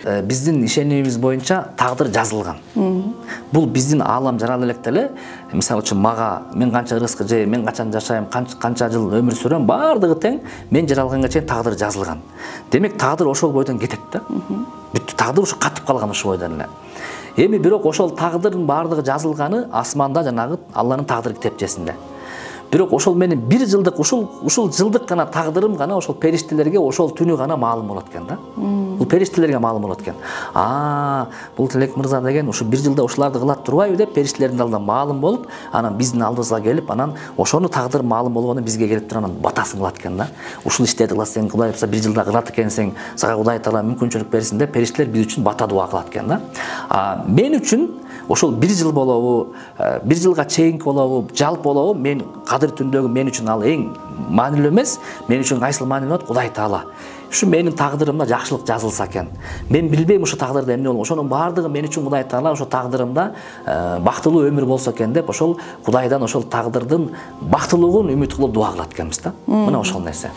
Биздин ишенимибиз боюнча тагдыр жазылган. Бул биздин аалам жаралы электе эле, мисалы үчүн мага мен канча рызкы жейм, мен качан жашайм, канча жыл өмүр сүрөм, бардыгы тең мен жаралганга чейин тагдыр жазылган. Демек тагдыр ошол бойдон кетет да. Бүт тагдыр ушу катып калган ошол бойдон эле. Эми бирок ошол тагдырдын бардыгы жазылганы асманда, жанагы Алланын тагдыр китепчесинде. Бирок ошол менин бир жылдык ушул жылдык гана тагдырым гана ошол периштелерге ошол түнү гана маалым болот экен да. Бул периштелерге маалым болот экен. Бул Тилек мырза деген ушу бир жылда ушуларды кылат турбайбы деп периштелердин алдында маалым болуп, анан биздин алдыбызга келип, анан ошону тагдыр маалым болгону бизге келип туруп анан батасын кылат экен да. Ушул иштерди кыласың, Кудай буйрса бир жылда кылат экенсиң, сага Кудай Таала мүмкүнчүлүк берсин деп периштелер биз үчүн бата дуа кылат экен да. Мен үчүн ошол бир жыл болобу, бир жылга чейинки болобу, жалпы болобу, мен кадыр түндөгү мен үчүн ал эң маанилүү эмес. Мен үчүн кайсыл маанилүү болот? Кудай Таала. Ушу менин тагдырымда жакшылык жазылса экен. Мен билбейм ушу тагдырда эмне болот. Ошонун бардыгы мен үчүн Кудай Таала ошо тагдырымда бактылуу өмүр болсо экен деп ошол Кудайдан ошол тагдырдын бактылуулугун үмүт кылып дуа кылат экенбиз да. Мына ошол нерсе.